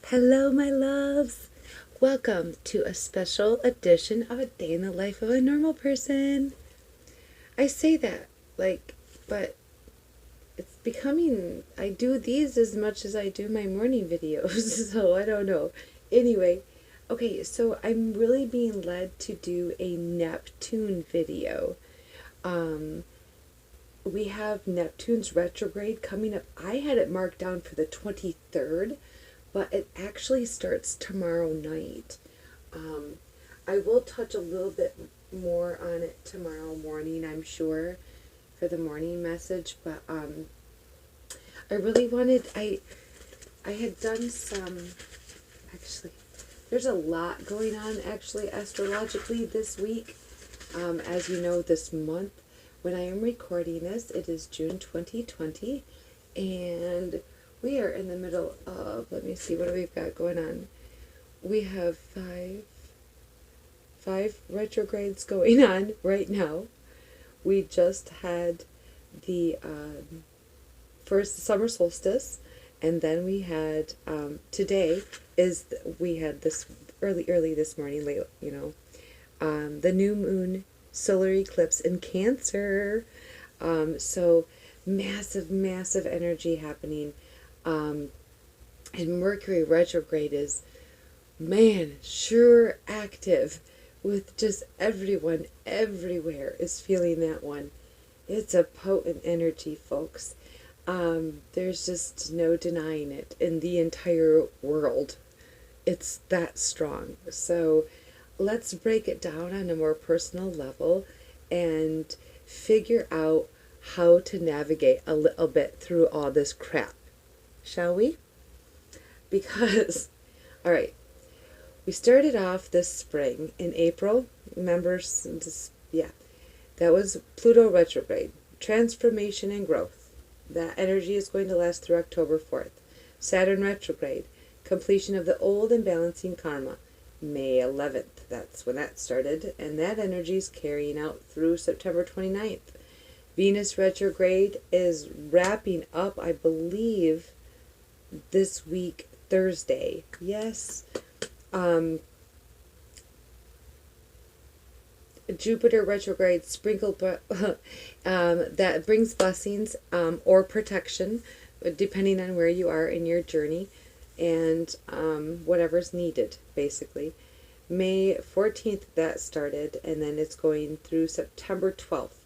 Hello, my loves. Welcome to a special edition of A Day in the Life of a Normal Person. I say that, but it's becoming, I do these as much as I do my morning videos, so I don't know. Anyway, okay, so I'm really being led to do a Neptune video. We have Neptune's retrograde coming up. I had it marked down for the 23rd. But it actually starts tomorrow night. I will touch a little bit more on it tomorrow morning, I'm sure, for the morning message. But I really wanted, I had done some, actually, there's a lot going on, actually, astrologically this week. As you know, this month, when I am recording this, it is June 2020, and we are in the middle of, let me see, what do we've got going on? We have five retrogrades going on right now. We just had the first summer solstice, and then we had, today we had this early this morning, late, the new moon solar eclipse in Cancer. So massive energy happening. And Mercury Retrograde is, man, sure active, with just everyone everywhere is feeling that one. It's a potent energy, folks. There's just no denying it in the entire world. It's that strong. So let's break it down on a more personal level and figure out how to navigate a little bit through all this crap. Shall we? Because, all right, we started off this spring in April. Remember, that was Pluto retrograde, transformation and growth. That energy is going to last through October 4th. Saturn retrograde, completion of the old and balancing karma, May 11th. That's when that started, and that energy is carrying out through September 29th. Venus retrograde is wrapping up, I believe, this week, Thursday. Yes. Jupiter retrograde sprinkled, that brings blessings or protection, depending on where you are in your journey, and whatever's needed, basically. May 14th that started, and then it's going through September 12th.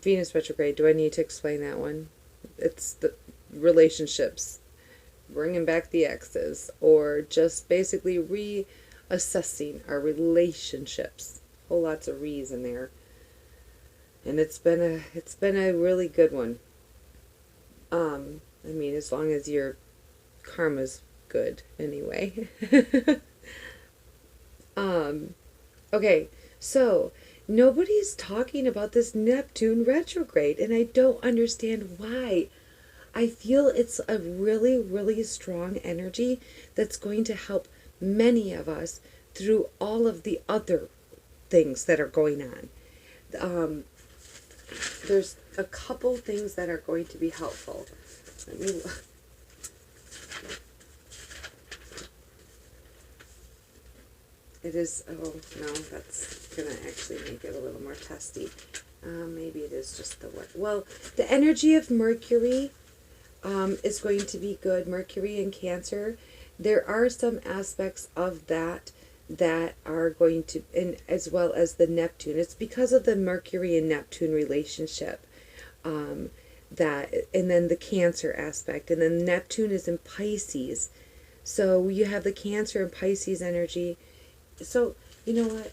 Venus retrograde, do I need to explain that one? It's the relationships, bringing back the exes, or just basically reassessing our relationships. Whole lots of re's in there, and it's been a really good one. I mean, as long as your karma's good, anyway. Okay, so nobody's talking about this Neptune retrograde, and I don't understand why. I feel it's a really strong energy that's going to help many of us through all of the other things that are going on. There's a couple things that are going to be helpful. Let me look. It is, oh no, that's going to actually make it a little more testy. Maybe it is just the word. Well, the energy of Mercury is going to be good. Mercury and Cancer. There are some aspects of that are going to, and as well as the Neptune. It's because of the Mercury and Neptune relationship. That, and then the Cancer aspect. And then Neptune is in Pisces. So you have the Cancer and Pisces energy. So, you know what?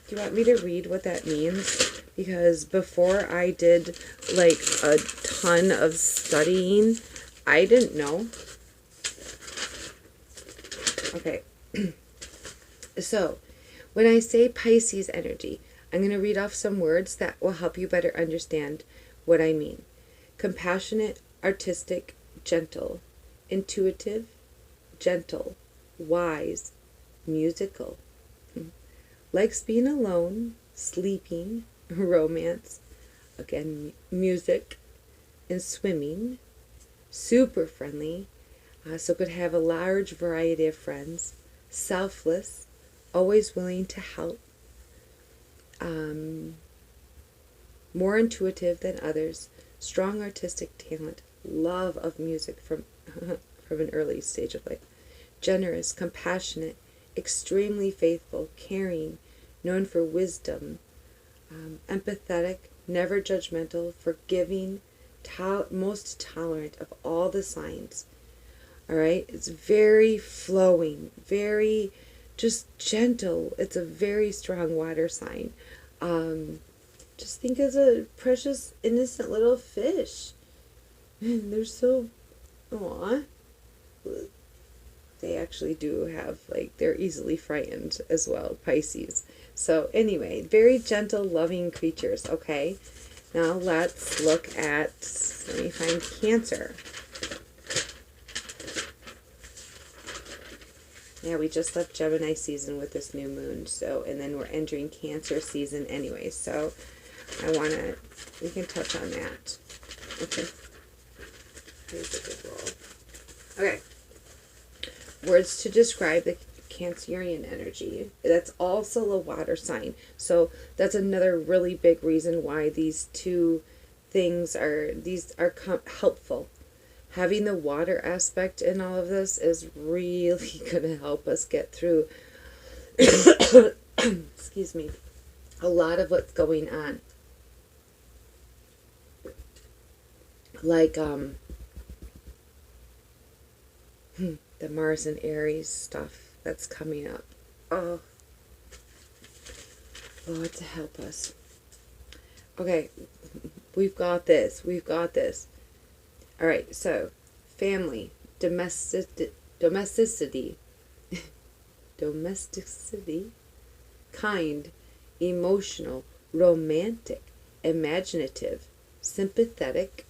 Do you want me to read what that means? Because before I did like a ton of studying, I didn't know. Okay. So, when I say Pisces energy, I'm going to read off some words that will help you better understand what I mean. Compassionate, artistic, gentle, intuitive, gentle, wise, musical, likes being alone, sleeping, romance, again, music, and swimming, super friendly, so could have a large variety of friends, selfless, always willing to help, more intuitive than others, strong artistic talent, love of music from from an early stage of life, generous, compassionate, extremely faithful, caring, known for wisdom, empathetic, never judgmental, forgiving, most tolerant of all the signs. All right, it's very flowing, very just gentle. It's a very strong water sign. Just think as a precious, innocent little fish. They're so, aw. They actually do have, like, they're easily frightened as well, Pisces. So anyway, very gentle, loving creatures, okay? Now let's look at, let me find Cancer. Yeah, we just left Gemini season with this new moon, so, and then we're entering Cancer season anyway, so we can touch on that. Okay. Here's a good roll. Okay. Words to describe the Cancerian energy. That's also a water sign. So that's another really big reason why these two things are helpful. Having the water aspect in all of this is really going to help us get through excuse me, a lot of what's going on. Like the Mars and Aries stuff that's coming up. Oh, Lord, to help us. Okay, we've got this. All right, so family, domesticity, kind, emotional, romantic, imaginative, sympathetic,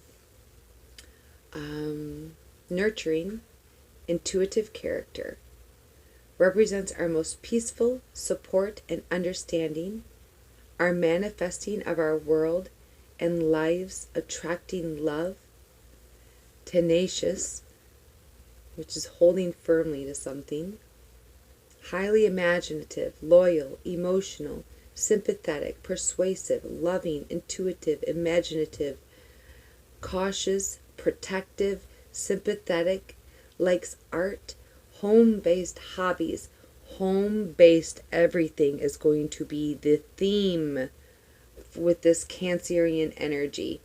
nurturing, intuitive character. Represents our most peaceful support and understanding, our manifesting of our world and lives, attracting love, tenacious, which is holding firmly to something, highly imaginative, loyal, emotional, sympathetic, persuasive, loving, intuitive, imaginative, cautious, protective, sympathetic, likes art, home-based hobbies. Home-based everything is going to be the theme with this Cancerian energy.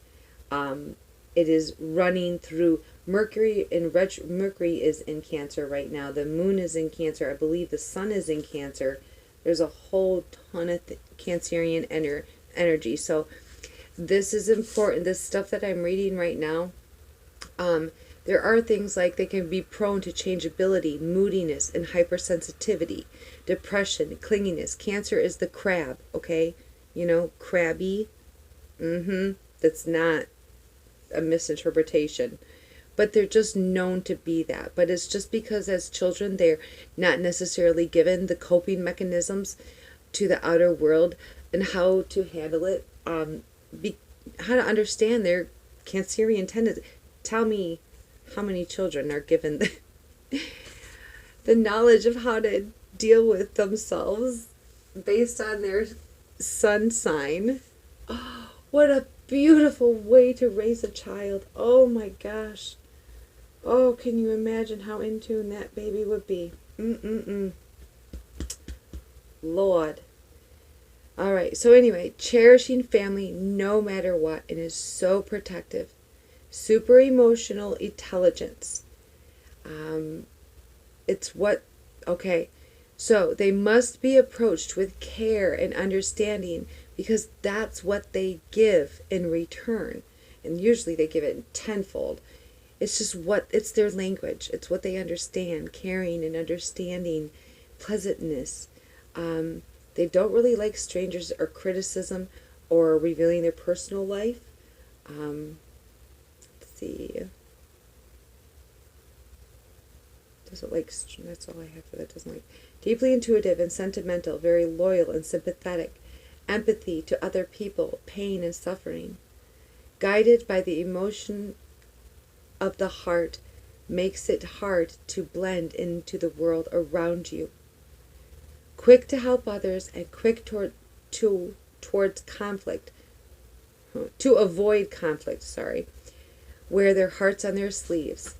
It is running through Mercury is in Cancer right now. The moon is in Cancer. I believe the sun is in Cancer. There's a whole ton of Cancerian energy. So this is important. This stuff that I'm reading right now, there are things like they can be prone to changeability, moodiness, and hypersensitivity, depression, clinginess. Cancer is the crab, okay? You know, crabby. That's not a misinterpretation. But they're just known to be that. But it's just because as children they're not necessarily given the coping mechanisms to the outer world and how to handle it, how to understand their Cancerian tendencies. Tell me how many children are given the knowledge of how to deal with themselves based on their sun sign. Oh, what a beautiful way to raise a child. Oh my gosh. Oh, can you imagine how in tune that baby would be? Lord. All right, so anyway, cherishing family no matter what, and is so protective. Super emotional intelligence. So they must be approached with care and understanding because that's what they give in return. And usually they give it tenfold. It's just it's their language. It's what they understand, caring and understanding, pleasantness. They don't really like strangers or criticism or revealing their personal life. See. Doesn't like, that's all I have for that. Doesn't like. Deeply intuitive and sentimental, very loyal and sympathetic, empathy to other people, pain and suffering, guided by the emotion of the heart makes it hard to blend into the world around you. Quick to help others and quick towards conflict, to avoid conflict, wear their hearts on their sleeves.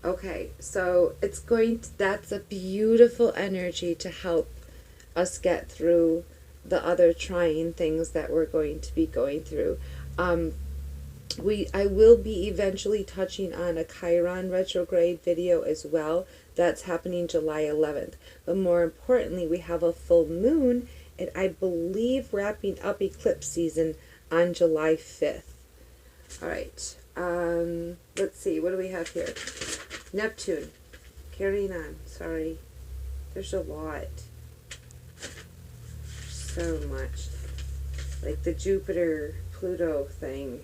Okay, so that's a beautiful energy to help us get through the other trying things that we're going to be going through. I will be eventually touching on a Chiron retrograde video as well. That's happening July 11th. But more importantly, we have a full moon, and I believe wrapping up eclipse season on July 5th. All right. Let's see. What do we have here? Neptune. Carrying on. Sorry. There's a lot. So much. Like the Jupiter Pluto thing.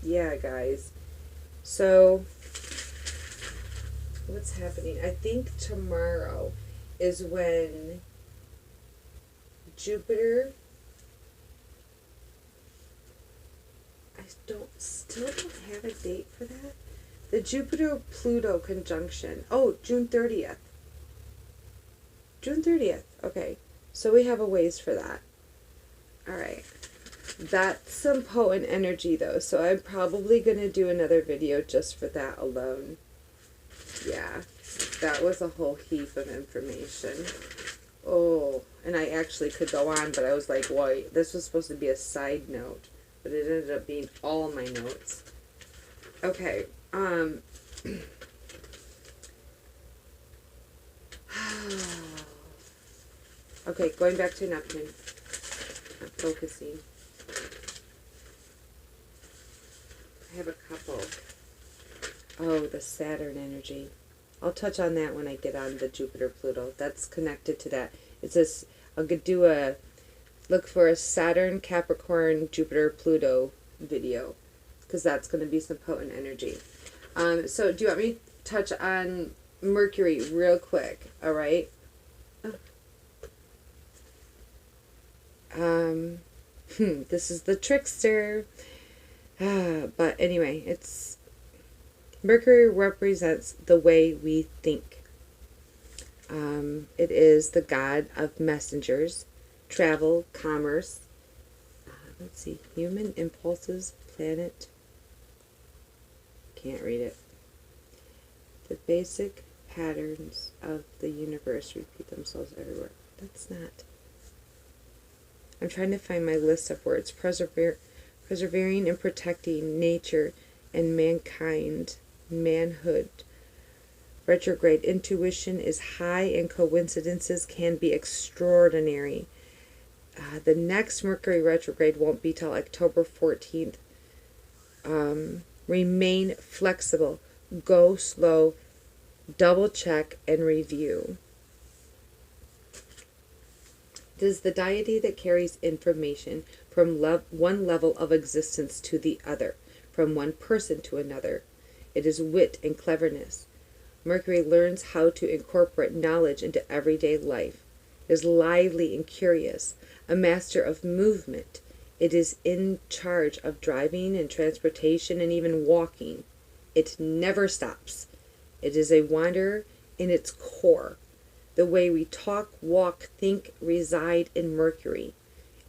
Yeah, guys. So, what's happening? I think tomorrow is when Jupiter... still don't have a date for that. The Jupiter-Pluto conjunction. Oh, June 30th. June 30th. Okay. So we have a ways for that. Alright. That's some potent energy, though. So I'm probably going to do another video just for that alone. Yeah. That was a whole heap of information. Oh. And I actually could go on, but I was like, wait, this was supposed to be a side note. But it ended up being all my notes. Okay. Okay, going back to Neptune. I'm focusing. I have a couple. Oh, the Saturn energy. I'll touch on that when I get on the Jupiter-Pluto. That's connected to that. It's this, I'll do a, look for a Saturn, Capricorn, Jupiter, Pluto video. Because that's going to be some potent energy. So do you want me to touch on Mercury real quick? Alright. This is the trickster. But anyway, it's Mercury represents the way we think. It is the god of messengers, travel, commerce. Let's see, human impulses, planet. Can't read it. The basic patterns of the universe repeat themselves everywhere. That's not. I'm trying to find my list of words. Persevering and protecting nature and mankind, manhood. Retrograde intuition is high and coincidences can be extraordinary. The next Mercury retrograde won't be till October 14th. Remain flexible. Go slow. Double check and review. It is the deity that carries information from one level of existence to the other, from one person to another. It is wit and cleverness. Mercury learns how to incorporate knowledge into everyday life. It is lively and curious, a master of movement. It is in charge of driving and transportation and even walking. It never stops. It is a wanderer in its core. The way we talk, walk, think, reside in Mercury.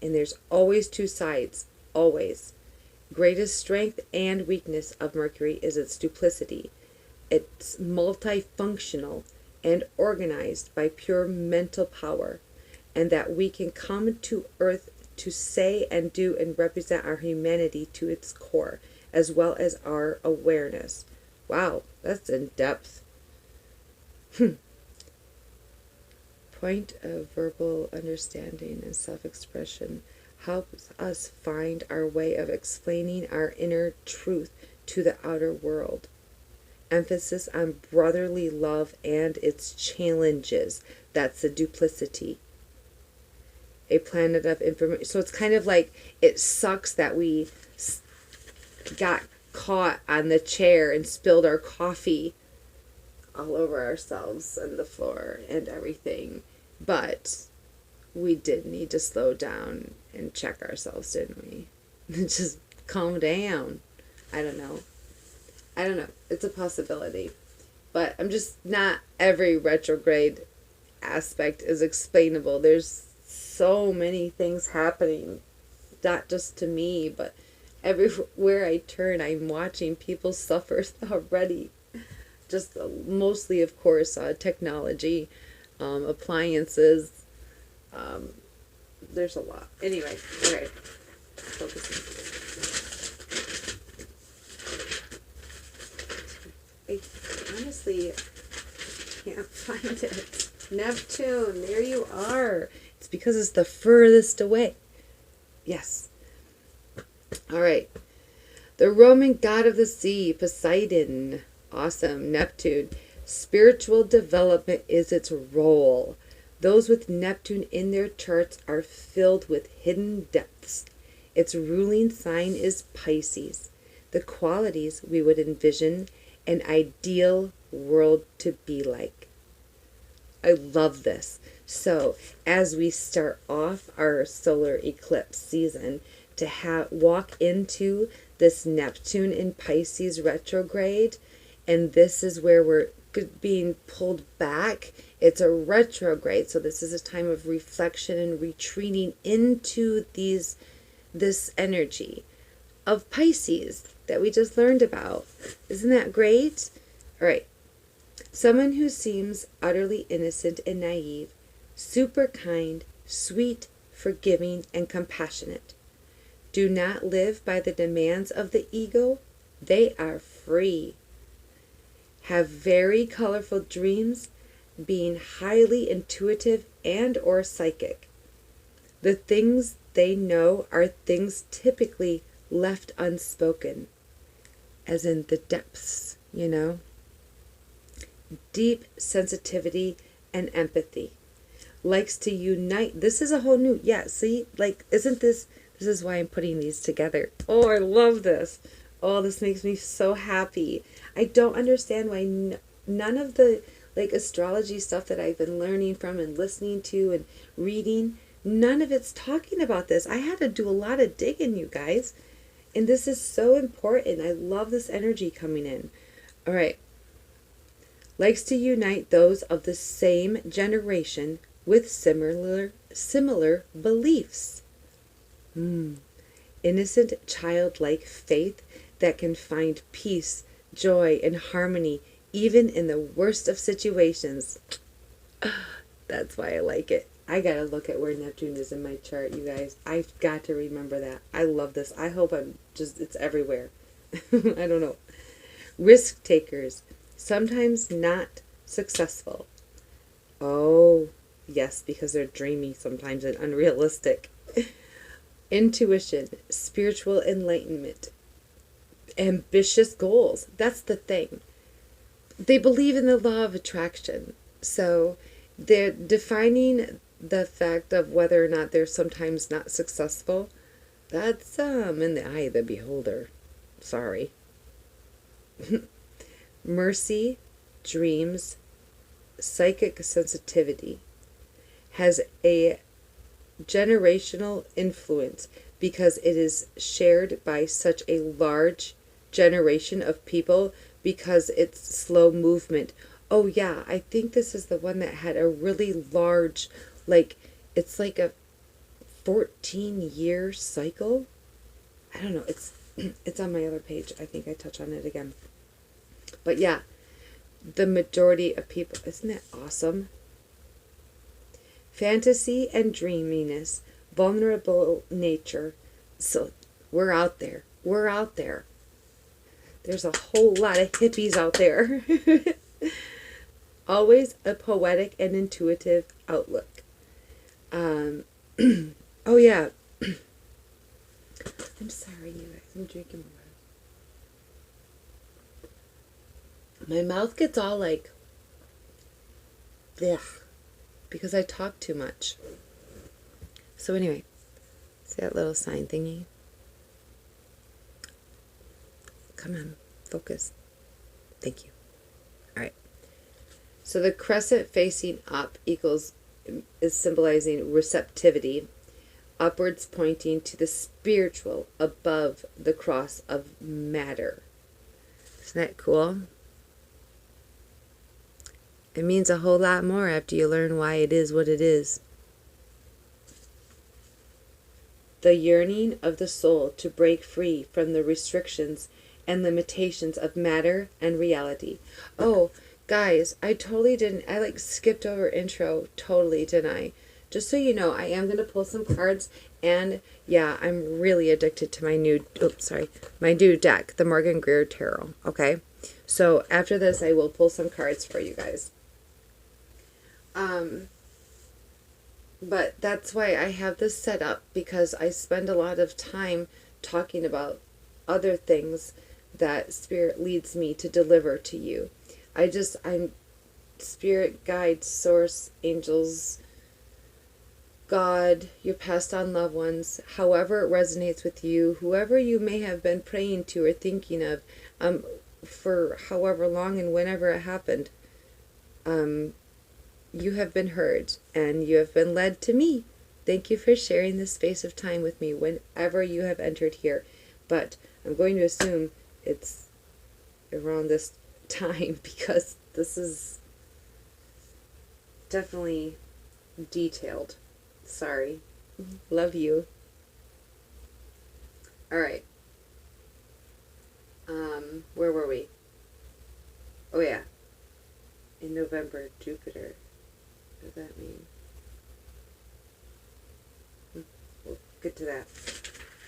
And there's always two sides, always. Greatest strength and weakness of Mercury is its duplicity. It's multifunctional and organized by pure mental power, and that we can come to Earth to say and do and represent our humanity to its core, as well as our awareness. Wow, that's in depth. Point of verbal understanding and self-expression helps us find our way of explaining our inner truth to the outer world. Emphasis on brotherly love and its challenges. That's the duplicity. A planet of information. So it's kind of like, it sucks that we got caught on the chair and spilled our coffee all over ourselves and the floor and everything. But we did need to slow down and check ourselves, didn't we? Just calm down. I don't know. I don't know. It's a possibility. But I'm just not every retrograde aspect is explainable. There's so many things happening, not just to me, but everywhere I turn, I'm watching people suffer already. Just mostly, of course, technology, appliances. There's a lot. Anyway, all right. Focusing. I honestly can't find it. Neptune, there you are. It's because it's the furthest away. Yes. All right. The Roman god of the sea, Poseidon. Awesome. Neptune. Spiritual development is its role. Those with Neptune in their charts are filled with hidden depths. Its ruling sign is Pisces. The qualities we would envision an ideal world to be like. I love this. So, as we start off our solar eclipse season, to walk into this Neptune in Pisces retrograde, and this is where we're being pulled back. It's a retrograde, so this is a time of reflection and retreating into this energy of Pisces that we just learned about. Isn't that great? All right. Someone who seems utterly innocent and naive, super kind, sweet, forgiving, and compassionate. Do not live by the demands of the ego. They are free. Have very colorful dreams, being highly intuitive and or psychic. The things they know are things typically left unspoken, as in the depths, you know. Deep sensitivity and empathy. Likes to unite. This is a whole new, yeah, see, like, isn't this is why I'm putting these together. Oh, I love this. Oh, this makes me so happy. I don't understand why none of the, like, astrology stuff that I've been learning from and listening to and reading, none of it's talking about this. I had to do a lot of digging, you guys. And this is so important. I love this energy coming in. All right. Likes to unite those of the same generation with similar beliefs. Innocent, childlike faith that can find peace, joy, and harmony even in the worst of situations. That's why I like it. I gotta look at where Neptune is in my chart, you guys. I've got to remember that. I love this. I hope it's everywhere. I don't know. Risk takers. Sometimes not successful. Oh, yes, because they're dreamy sometimes and unrealistic. Intuition, spiritual enlightenment, ambitious goals. That's the thing. They believe in the law of attraction. So they're defining the fact of whether or not they're sometimes not successful. That's in the eye of the beholder. Sorry. Mercy, dreams, psychic sensitivity has a generational influence because it is shared by such a large generation of people because it's slow movement. Oh yeah, I think this is the one that had a really large, like, it's like a 14-year cycle. I don't know, it's on my other page. I think I touch on it again. But yeah, the majority of people, isn't that awesome? Fantasy and dreaminess, vulnerable nature. So we're out there. We're out there. There's a whole lot of hippies out there. Always a poetic and intuitive outlook. Oh yeah. I'm sorry, you guys. I'm drinking water. My mouth gets all like, ugh, because I talk too much. So anyway, see that little sign thingy? Come on, focus. Thank you. All right. So the crescent facing up is symbolizing receptivity, upwards pointing to the spiritual above the cross of matter. Isn't that cool? It means a whole lot more after you learn why it is what it is. The yearning of the soul to break free from the restrictions and limitations of matter and reality. Oh, guys, I skipped over intro totally, didn't I? Just so you know, I am going to pull some cards, and yeah, I'm really addicted to my new deck, the Morgan Greer Tarot, okay? So after this, I will pull some cards for you guys. But that's why I have this set up, because I spend a lot of time talking about other things that Spirit leads me to deliver to you. I'm Spirit, guides, source, angels, God, your passed on loved ones, however it resonates with you, whoever you may have been praying to or thinking of, for however long and whenever it happened, you have been heard and you have been led to me. Thank you for sharing this space of time with me whenever you have entered here. But I'm going to assume it's around this time, because this is definitely detailed. Sorry. Love you. Alright. Where were we? Oh yeah. In November, Jupiter. What does that mean? We'll get to that.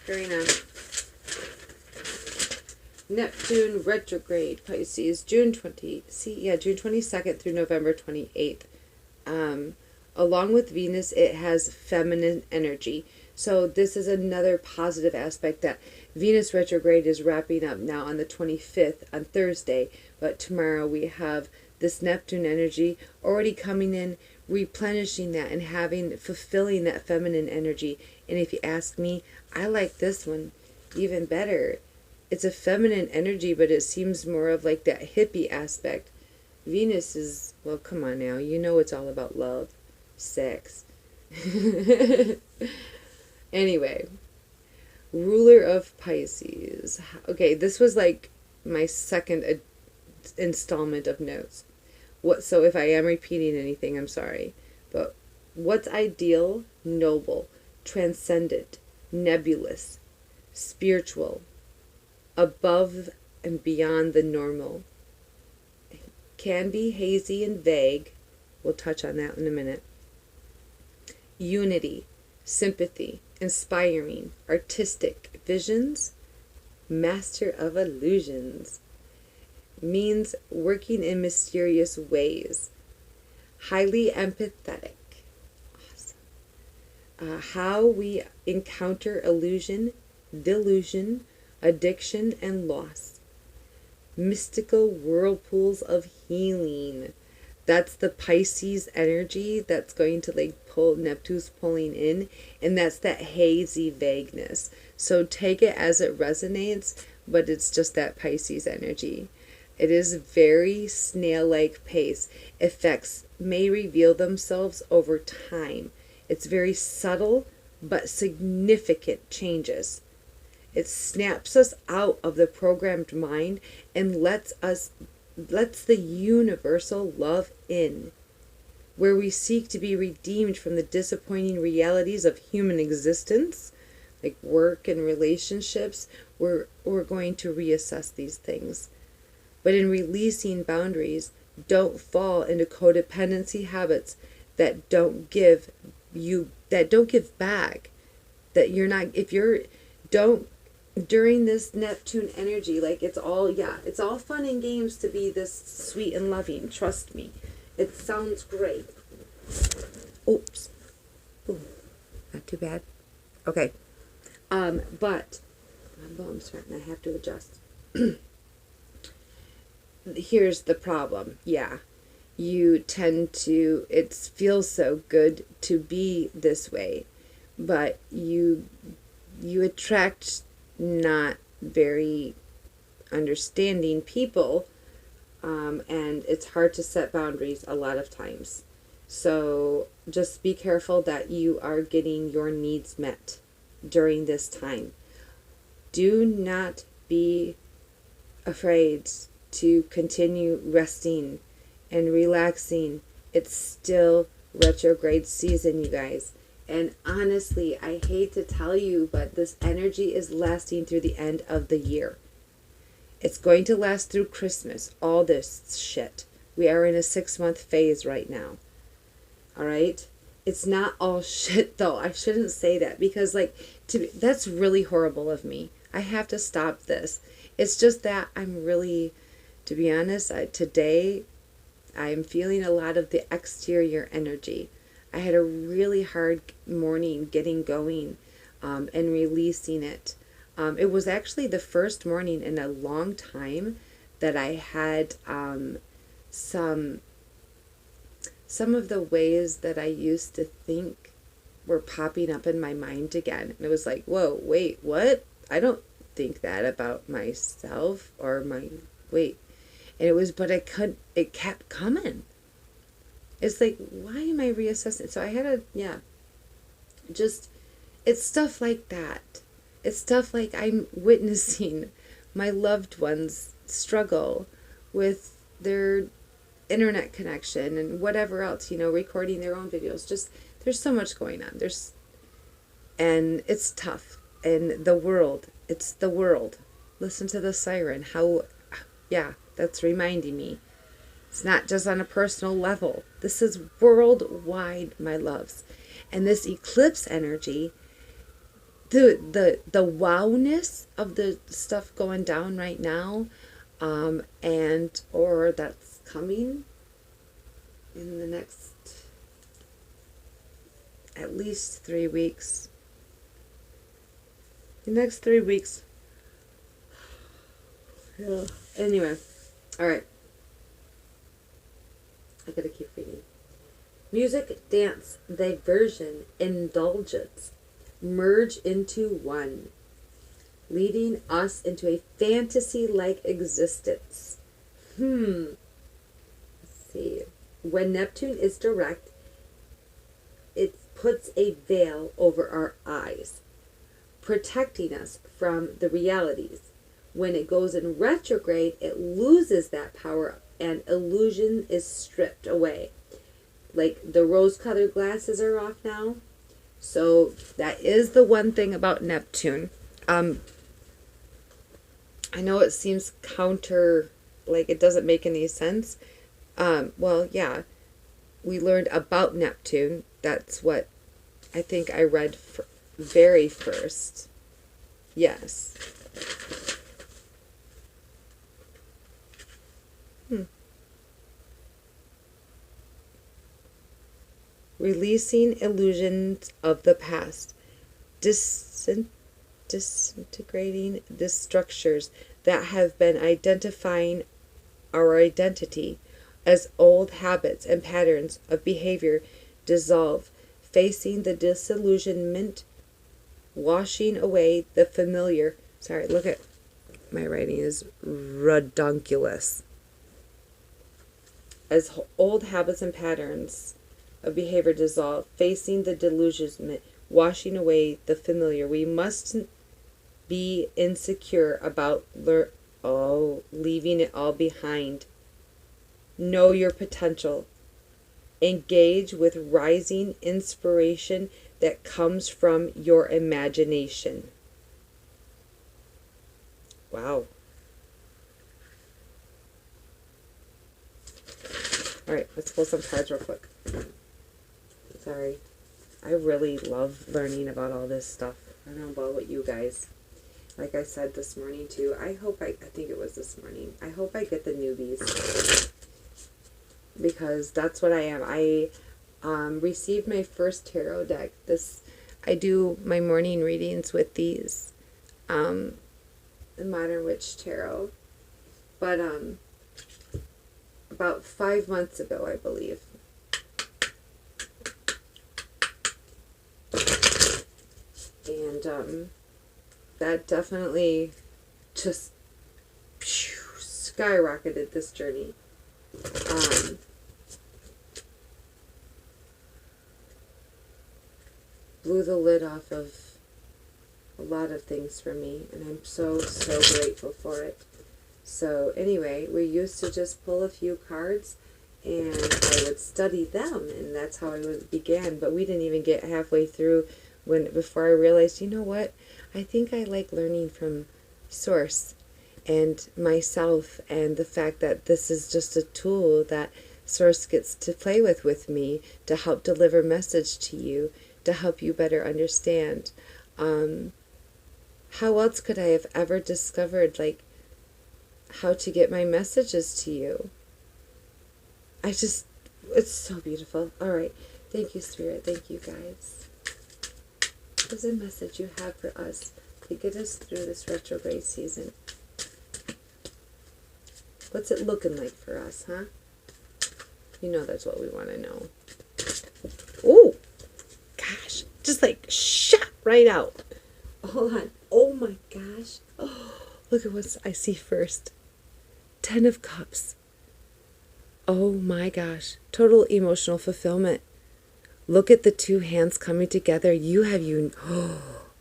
Carrying on. Neptune Retrograde, Pisces, June 22nd through November 28th. Along with Venus, it has feminine energy. So this is another positive aspect, that Venus retrograde is wrapping up now on the 25th, on Thursday. But tomorrow we have this Neptune energy already coming in, replenishing that and fulfilling that feminine energy. And if you ask me, I like this one even better. It's a feminine energy, but it seems more of like that hippie aspect. Venus is, well, come on now, you know it's all about love, sex. Anyway, ruler of Pisces. Okay, this was like my second installment of notes. So if I am repeating anything, I'm sorry. But what's ideal, noble, transcendent, nebulous, spiritual, above and beyond the normal, can be hazy and vague. We'll touch on that in a minute. Unity, sympathy, inspiring, artistic visions, master of illusions. Means working in mysterious ways. Highly empathetic. Awesome. How we encounter illusion, delusion, addiction, and loss. Mystical whirlpools of healing. That's the Pisces energy that's going to pull, Neptune's pulling in, and that's that hazy vagueness. So take it as it resonates, but it's just that Pisces energy. It is very snail-like pace. Effects may reveal themselves over time. It's very subtle but significant changes. It snaps us out of the programmed mind and lets the universal love in, where we seek to be redeemed from the disappointing realities of human existence, like work and relationships. We're going to reassess these things. But in releasing boundaries, don't fall into codependency habits that don't give back. That you're not, during this Neptune energy, it's all fun and games to be this sweet and loving. Trust me. It sounds great. Oops. Ooh, not too bad. Okay. But my bum's hurting. I have to adjust. Here's the problem. Yeah. You tend to, it feels so good to be this way, but you attract not very understanding people, and it's hard to set boundaries a lot of times. So just be careful that you are getting your needs met during this time. Do not be afraid to continue resting and relaxing. It's still retrograde season, you guys. And honestly, I hate to tell you, but this energy is lasting through the end of the year. It's going to last through Christmas, all this shit. We are in a 6-month phase right now. All right? It's not all shit, though. I shouldn't say that because, like, that's really horrible of me. I have to stop this. It's just that I'm really, to be honest, today I'm feeling a lot of the exterior energy. I had a really hard morning getting going and releasing it. It was actually the first morning in a long time that I had some of the ways that I used to think were popping up in my mind again. And it was like, whoa, wait, what? I don't think that about myself or my, wait. And it was, but it kept coming. It's like, why am I reassessing? So I had it's stuff like that. It's stuff like I'm witnessing my loved ones struggle with their internet connection and whatever else, recording their own videos. Just, there's so much going on. And it's tough. And it's the world. Listen to the siren. That's reminding me. It's not just on a personal level. This is worldwide, my loves. And this eclipse energy, the wowness of the stuff going down right now, or that's coming in the next at least 3 weeks. The next 3 weeks. Yeah. Anyway, all right. I gotta keep reading. Music, dance, diversion, indulgence merge into one, leading us into a fantasy-like existence. Let's see. When Neptune is direct, it puts a veil over our eyes, protecting us from the realities. When it goes in retrograde, it loses that power and illusion is stripped away. Like the rose-colored glasses are off now. So that is the one thing about Neptune. I know it seems counter, like it doesn't make any sense. We learned about Neptune. That's what I think I read very first. Yes. Releasing illusions of the past, disintegrating the structures that have been identifying our identity, as old habits and patterns of behavior dissolve, facing the disillusionment, washing away the familiar. Sorry, look at my writing is redunculous. As old habits and patterns of behavior dissolve, facing the delusionment, washing away the familiar. We mustn't be insecure about leaving it all behind. Know your potential. Engage with rising inspiration that comes from your imagination. Wow. All right, let's pull some cards real quick. Sorry. I really love learning about all this stuff. I don't know about what you guys. Like I said this morning too, I think it was this morning, I hope I get the newbies. Because that's what I am. I received my first tarot deck. I do my morning readings with these. The Modern Witch Tarot. But about 5 months ago, I believe. And that definitely just skyrocketed this journey. Blew the lid off of a lot of things for me, and I'm so, so grateful for it. So anyway, we used to just pull a few cards and I would study them, and that's how I began. But we didn't even get halfway through before I realized, you know what? I think I like learning from Source and myself, and the fact that this is just a tool that Source gets to play with me to help deliver message to you, to help you better understand. How else could I have ever discovered, like, how to get my messages to you? It's so beautiful. All right. Thank you, Spirit. Thank you, guys. What's a message you have for us to get us through this retrograde season? What's it looking like for us, huh? You know that's what we want to know. Oh, gosh. Just like shot right out. Hold on. Oh my gosh. Oh, look at what I see first. 10 of Cups. Oh my gosh. Total emotional fulfillment. Look at the two hands coming together.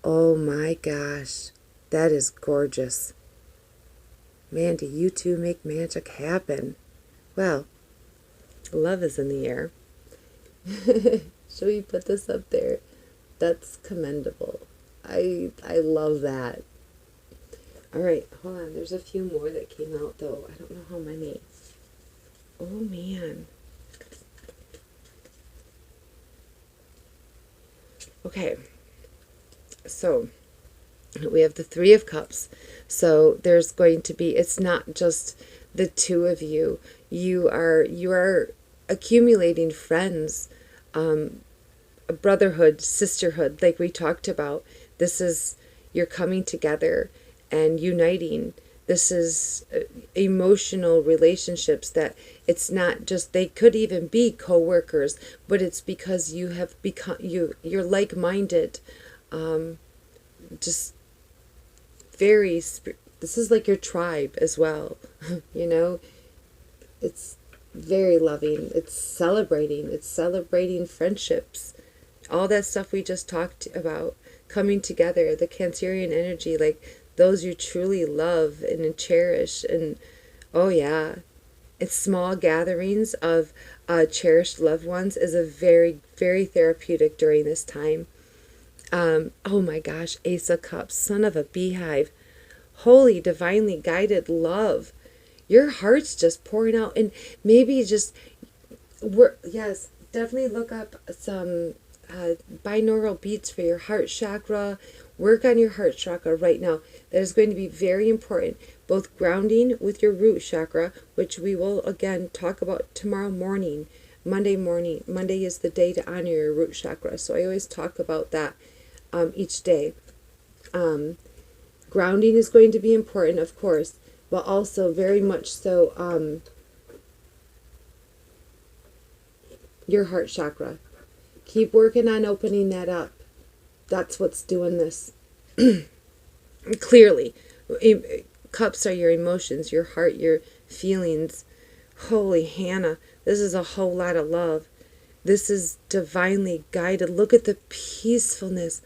Oh my gosh. That is gorgeous. Mandy, you two make magic happen. Well, love is in the air. Should we put this up there? That's commendable. I love that. All right, hold on. There's a few more that came out, though. I don't know how many. Oh, man. Okay. So, we have the Three of Cups. So, there's going to be, it's not just the two of you. You are accumulating friends, a brotherhood, sisterhood, like we talked about. This is, you're coming together and uniting. This is emotional relationships that it's not just, they could even be co-workers, but it's because you have become, you're like-minded, just very, this is like your tribe as well, you know, it's very loving, it's celebrating friendships, all that stuff we just talked about, coming together, the Cancerian energy, like those you truly love and cherish, and oh yeah, it's small gatherings of cherished loved ones is a very, very therapeutic during this time. Oh my gosh, Ace of Cups, son of a beehive, holy, divinely guided love. Your heart's just pouring out, and maybe just, yes, definitely look up some binaural beats for your heart chakra. Work on your heart chakra right now. That is going to be very important. Both grounding with your root chakra, which we will again talk about tomorrow morning, Monday morning. Monday is the day to honor your root chakra. So I always talk about that each day. Grounding is going to be important, of course, but also very much so your heart chakra. Keep working on opening that up. That's what's doing this. Clearly, cups are your emotions, your heart, your feelings. Holy Hannah, this is a whole lot of love. This is divinely guided. Look at the peacefulness.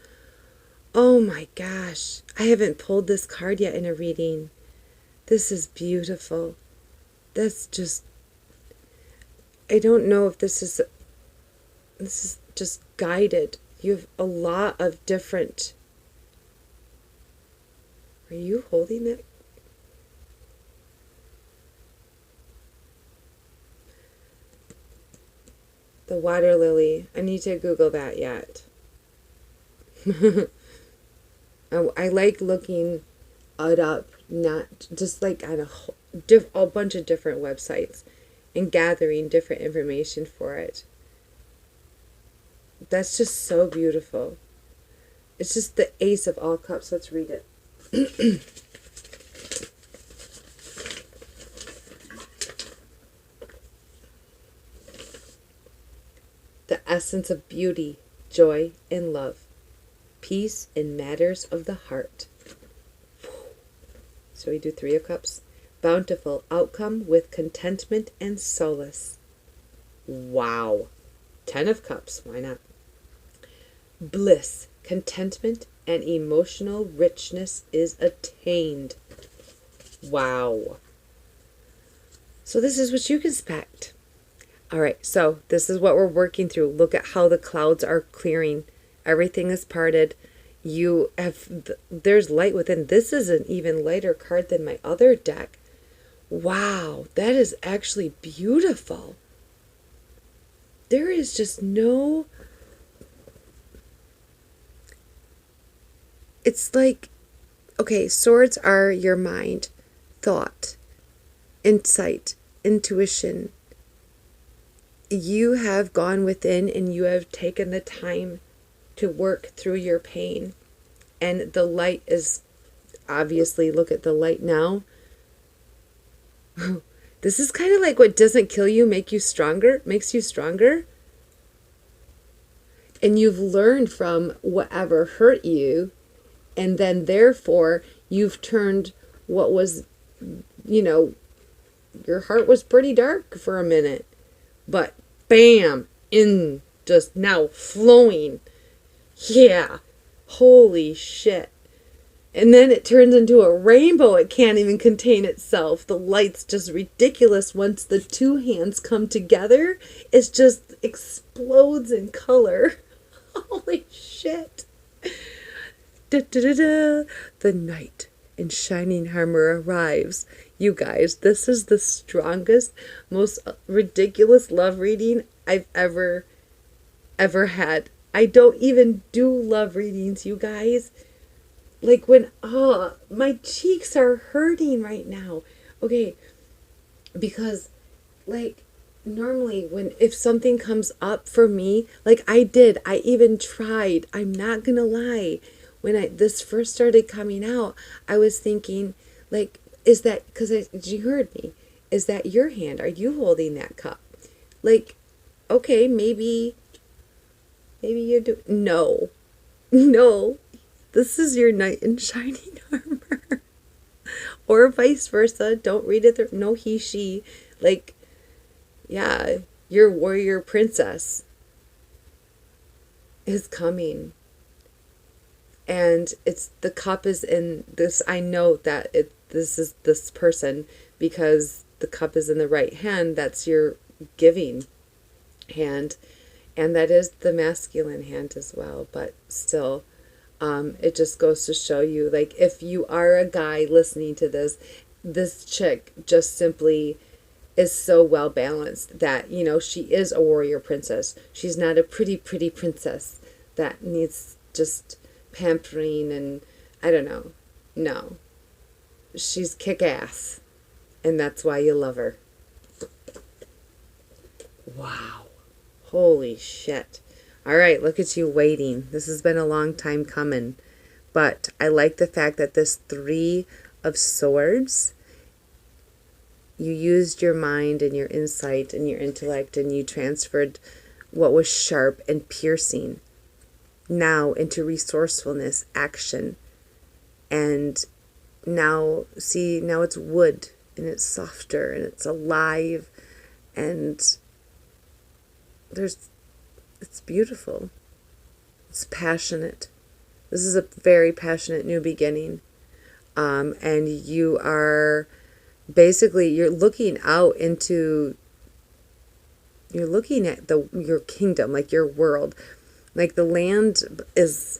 Oh my gosh, I haven't pulled this card yet in a reading. This is beautiful. That's just, I don't know if this is just guided. You have a lot of different, are you holding it? The water lily. I need to Google that yet. I like looking it up, not just like on a bunch of different websites and gathering different information for it. That's just so beautiful. It's just the Ace of all cups. Let's read it. The essence of beauty, joy, and love. Peace in matters of the heart. So we do Three of Cups. Bountiful outcome with contentment and solace. Wow. 10 of Cups. Why not? Bliss, contentment, and emotional richness is attained. Wow. So this is what you can expect. All right, so this is what we're working through. Look at how the clouds are clearing. Everything is parted. You have, there's light within. This is an even lighter card than my other deck. Wow, that is actually beautiful. There is just no, it's like, okay, swords are your mind, thought, insight, intuition. You have gone within and you have taken the time to work through your pain. And the light is, obviously, look at the light now. This is kind of like what doesn't kill you makes you stronger. And you've learned from whatever hurt you. And then therefore you've turned what was, your heart was pretty dark for a minute. But bam, in just now flowing. Yeah. Holy shit. And then it turns into a rainbow. It can't even contain itself. The light's just ridiculous. Once the two hands come together, it just explodes in color. Holy shit. Da, da, da, da. The knight in shining armor arrives. You guys, this is the strongest, most ridiculous love reading I've ever had. I don't even do love readings, you guys. Like when, my cheeks are hurting right now. Okay, because like normally if something comes up for me, like I even tried, I'm not gonna lie. When this first started coming out, I was thinking like, is that, because you heard me, is that your hand? Are you holding that cup? Like, okay, maybe you do. No, this is your knight in shining armor. Or vice versa. Don't read it. No, he, she. Like, yeah, your warrior princess is coming. And the cup is in this. I know that this is this person because the cup is in the right hand. That's your giving hand. And that is the masculine hand as well. But still, it just goes to show you, like, if you are a guy listening to this chick just simply is so well balanced that, she is a warrior princess. She's not a pretty princess that needs just pampering and, I don't know. No. She's kick-ass. And that's why you love her. Wow. Holy shit. All right, look at you waiting. This has been a long time coming. But I like the fact that this 3 of Swords, you used your mind and your insight and your intellect and you transferred what was sharp and piercing now into resourcefulness, action. And now it's wood and it's softer and it's alive and it's beautiful. It's passionate. This is a very passionate new beginning. And you are basically, you're looking at your kingdom, like your world. Like the land is,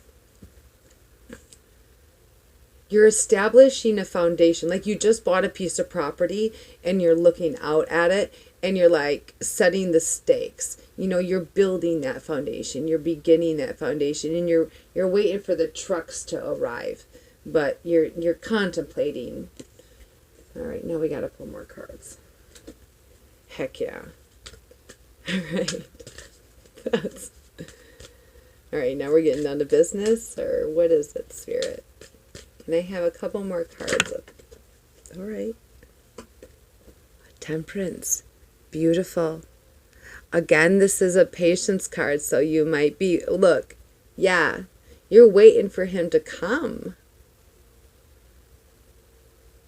you're establishing a foundation. Like you just bought a piece of property and you're looking out at it and you're like setting the stakes. You're building that foundation. You're beginning that foundation and you're waiting for the trucks to arrive. But you're contemplating. All right, now we got to pull more cards. Heck yeah. All right. All right, now we're getting down to business, or what is it, Spirit? Can I have a couple more cards? All right. Temperance. Beautiful. Again, this is a patience card, so you might be, look, yeah, you're waiting for him to come.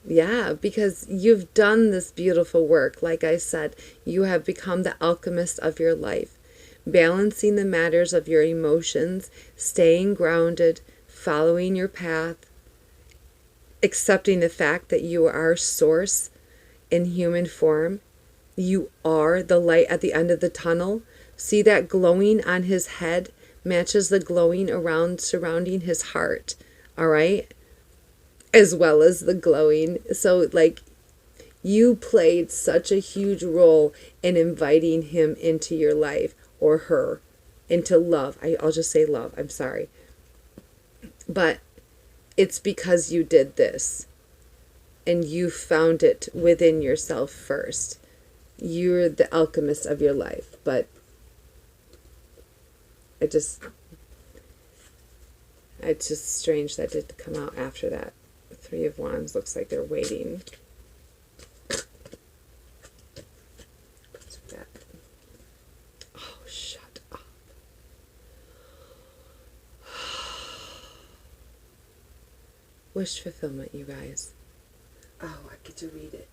Yeah, because you've done this beautiful work. Like I said, you have become the alchemist of your life, balancing the matters of your emotions, staying grounded, following your path, accepting the fact that you are source in human form, You are the light at the end of the tunnel. See that glowing on his head matches the glowing around surrounding his heart. All right? As well as the glowing. So, like, you played such a huge role in inviting him into your life, or her, into love. I'll just say love. I'm sorry. But it's because you did this. And you found it within yourself first. You're the alchemist of your life. But it's just strange that did come out after that. The Three of Wands looks like they're waiting. Oh, shut up. Wish fulfillment, you guys. Oh, I get to read it.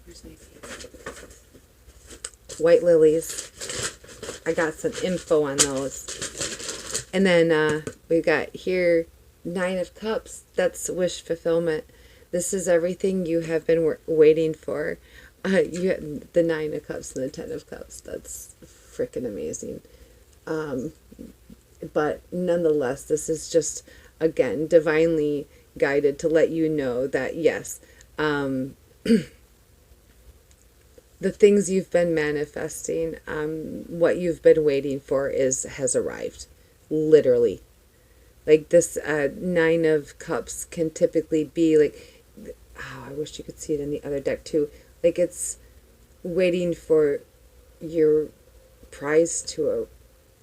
Where's my paper? White lilies. I got some info on those. And then we got here 9 of Cups. That's wish fulfillment. This is everything you have been waiting for. You had the 9 of Cups and the 10 of Cups. That's freaking amazing. But nonetheless, this is just, again, divinely guided to let you know that, yes, the things you've been manifesting, what you've been waiting for has arrived. Literally. Like this 9 of Cups can typically be like, oh, I wish you could see it in the other deck too. Like it's waiting for your prize to,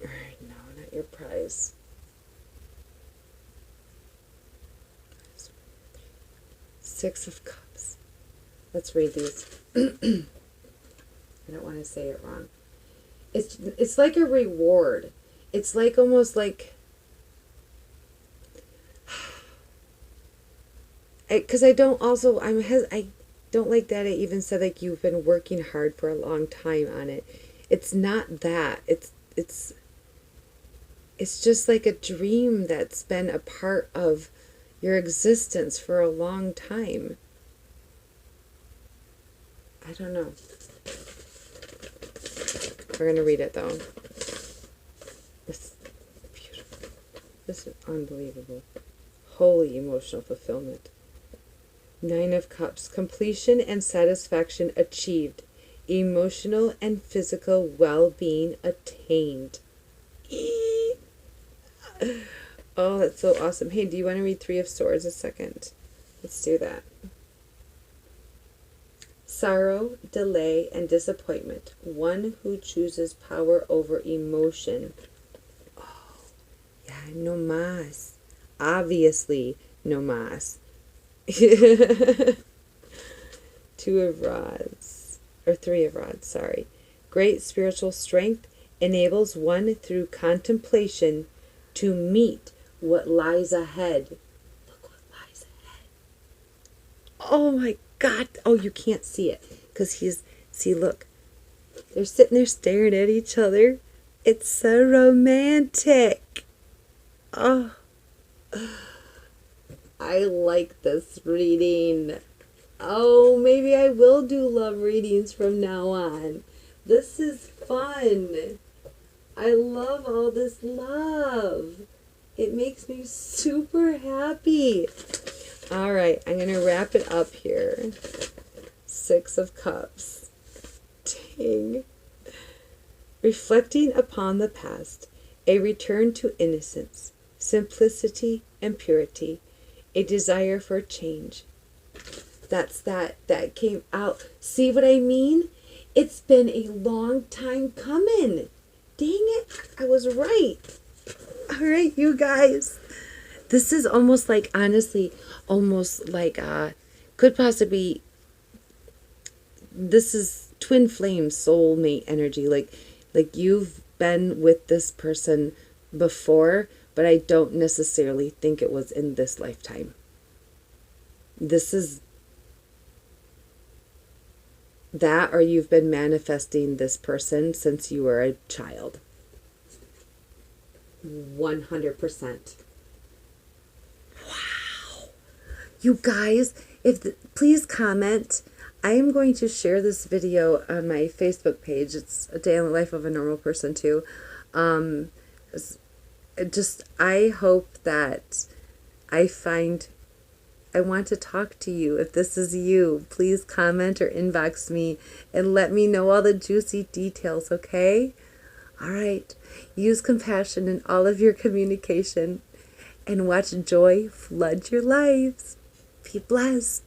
no, not your prize. Six of Cups. Let's read these. I don't want to say it wrong. It's like a reward. It's like almost like, because I don't like that it even said like you've been working hard for a long time on it. It's not that. It's just like a dream that's been a part of your existence for a long time. I don't know. We're going to read it though. This is beautiful. This is unbelievable. Holy emotional fulfillment. 9 of Cups. Completion and satisfaction achieved. Emotional and physical well-being attained. Oh, that's so awesome. Hey, do you want to read 3 of Swords a second? Let's do that. Sorrow, delay, and disappointment. One who chooses power over emotion. Oh, yeah, no más. Obviously, no más. 2 of Rods. Or 3 of Rods, sorry. Great spiritual strength enables one through contemplation to meet what lies ahead. Look what lies ahead. Oh my God. Oh, you can't see it. Because see, look. They're sitting there staring at each other. It's so romantic. Oh. I like this reading. Oh, maybe I will do love readings from now on. This is fun. I love all this love. It makes me super happy. All right, I'm going to wrap it up here. 6 of Cups. Dang. Reflecting upon the past, a return to innocence, simplicity, and purity, a desire for change. That's that came out. See what I mean? It's been a long time coming. Dang it, I was right. All right, you guys. This is almost like, honestly, almost like, could possibly, this is twin flame soulmate energy. Like you've been with this person before, but I don't necessarily think it was in this lifetime. This is that, or you've been manifesting this person since you were a child. 100%. Wow. You guys, please comment. I am going to share this video on my Facebook page. It's a day in the life of a normal person too. I hope that I want to talk to you. If this is you, please comment or inbox me and let me know all the juicy details, okay? All right. Use compassion in all of your communication and watch joy flood your lives. Be blessed.